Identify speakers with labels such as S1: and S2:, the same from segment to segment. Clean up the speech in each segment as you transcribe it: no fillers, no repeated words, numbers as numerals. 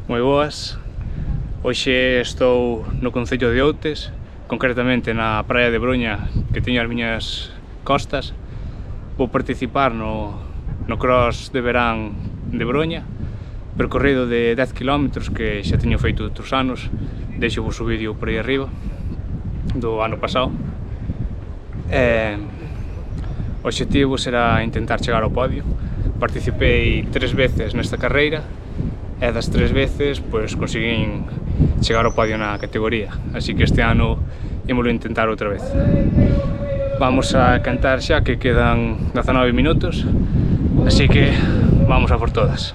S1: Moi boas. Hoxe estou no concello de Outes, concretamente na praia de Broña, que teño as miñas costas. Vou participar no cross de verán de Broña, percorrido de 10 km que xa teño feito outros anos. Deixo-vos o vídeo por aí arriba, do ano pasado. O obxectivo será intentar chegar ao podio. Participei 3 veces nesta carreira e das 3 veces pois conseguín chegar ao podio na categoría, así que este ano ímolo intentar outra vez. Vamos a cantar xa que quedan 19 minutos, así que vamos a por todas.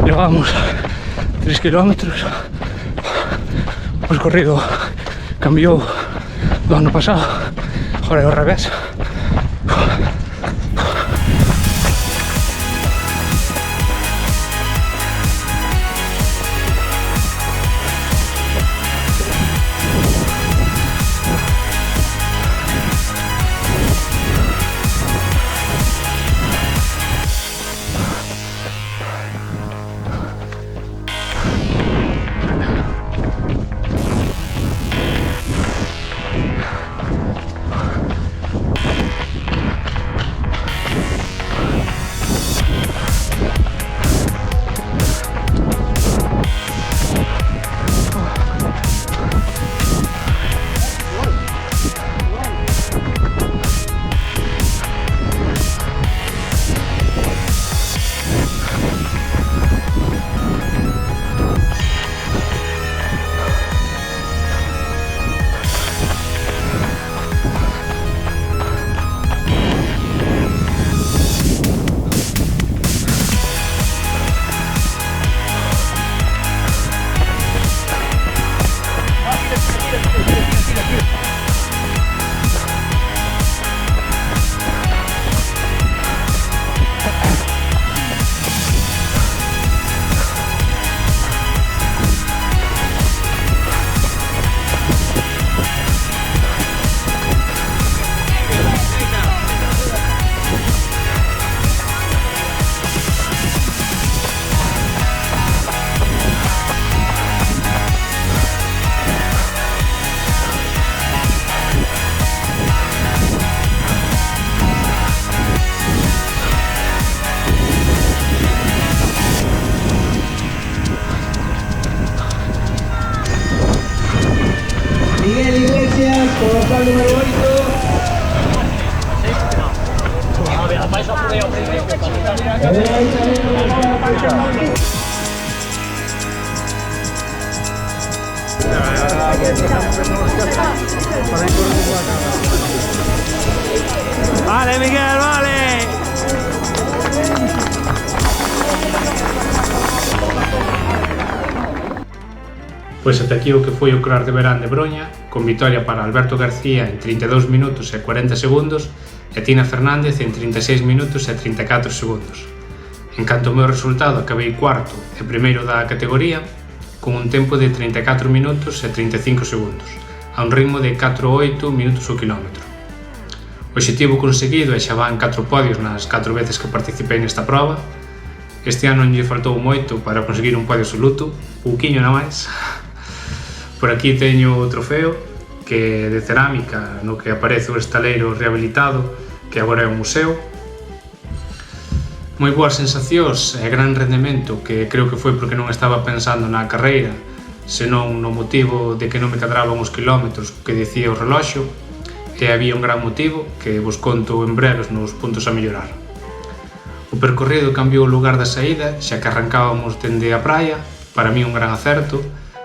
S1: Llevamos 3 kilómetros, o percorrido cambiou do ano pasado, agora é ao revés.
S2: Miguel Iglesias, portal número 8.
S3: Vale, Miguel, vale.
S1: Pois ata aquí o que foi o cross de verán de Broña, con vitoria para Alberto García en 32 minutos e 40 segundos e Tina Fernández en 36 minutos e 34 segundos. En canto ao meu resultado, acabei cuarto e primeiro da categoría, con un tempo de 34 minutos e 35 segundos, a un ritmo de 4,8 minutos o quilómetro. O obxectivo conseguido é xa van 4 podios nas 4 veces que participei nesta proba, Este ano non lle faltou moito para conseguir un podio absoluto, pouquiño na máis. Por aquí teño o trofeo, que é de cerámica, no que aparece o estaleiro rehabilitado, que agora é un museo. Moi boas sensacións e gran rendemento, que creo que foi porque non estaba pensando na carreira, senón no motivo de que non me cadraban os quilómetros que dicía o reloxo, e había un gran motivo que vos conto en breves nos puntos a mellorar. O percorrido cambiou o lugar da saída, xa que arrancábamos dende a praia, para mí un gran acerto.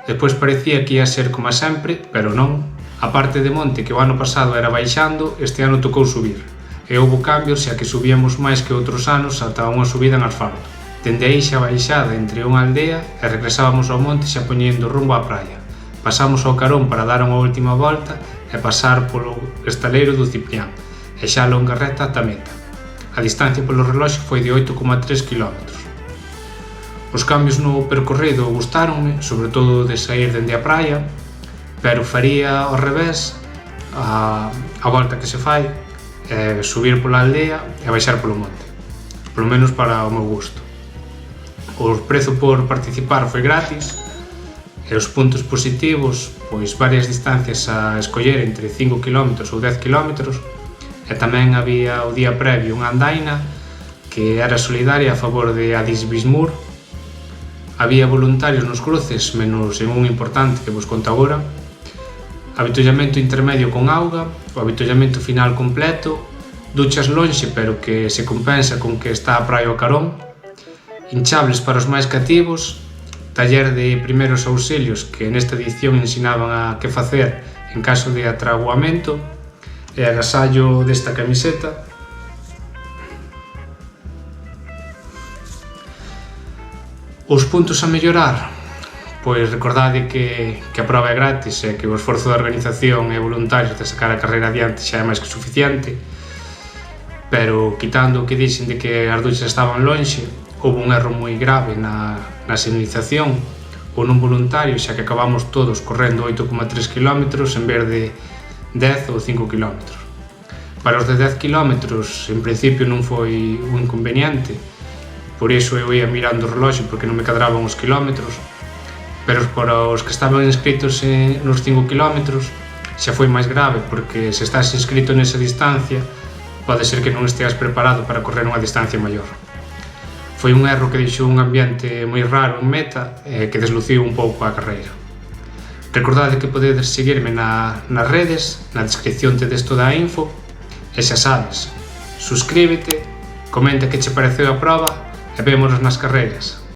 S1: Despois parecía que ia ser como sempre, pero non. A parte de monte que o ano pasado era baixando, este ano tocou subir. E houbo cambios xa que subíamos máis que outros anos ata unha subida en asfalto. Dende aí xa baixada entre unha aldea e regresábamos ao monte xa poñendo rumbo á praia. Pasamos ao Carón para dar unha última volta e pasar polo estaleiro do Ciprián, e xa a longa recta ata meta. A distancia polo reloxo foi de 8,3 km. Os cambios no percorrido gustáronme, sobre todo de sair dende a praia, pero faría ao revés a volta que se fai, subir pola aldea e baixar polo monte, polo menos para o meu gusto. O prezo por participar foi gratis e os puntos positivos, pois varias distancias a escoller entre 5 km ou 10 km, e tamén había o día previo unha andaina que era solidaria a favor de Adis Bismur. Había voluntarios nos cruces, menos en un importante que vos conto agora. Avitollamento intermedio con auga, o avitollamento final completo, duchas lonxe pero que se compensa con que está a praia ao Carón, hinchables para os máis cativos, taller de primeiros auxilios que nesta edición ensinaban a que facer en caso de atraguamento, e agasallo desta camiseta. Os puntos a mellorar, pois recordade que a proba é gratis e que o esforzo da organización e voluntarios de sacar a carreira adiante xa é máis que suficiente, pero quitando o que dixen de que as duchas estaban lonxe, houve un erro moi grave na sinalización ou nun voluntario, xa que acabamos todos correndo 8,3 km en vez de 10 ou 5 km. Para os de 10 km, en principio non foi un inconveniente, por iso eu ia mirando o reloxo porque non me cadraban os kilómetros, pero para os que estaban inscritos nos 5 km xa foi máis grave, porque se estás inscrito nesa distancia pode ser que non esteas preparado para correr unha distancia maior. Foi un erro que deixou un ambiente moi raro en meta e que desluciu un pouco a carreira. Recordade que podedes seguirme nas redes, na descripción tedes toda a info, e xa sabes, suscríbete, comenta que che pareceu a proba e vémonos nas carreiras.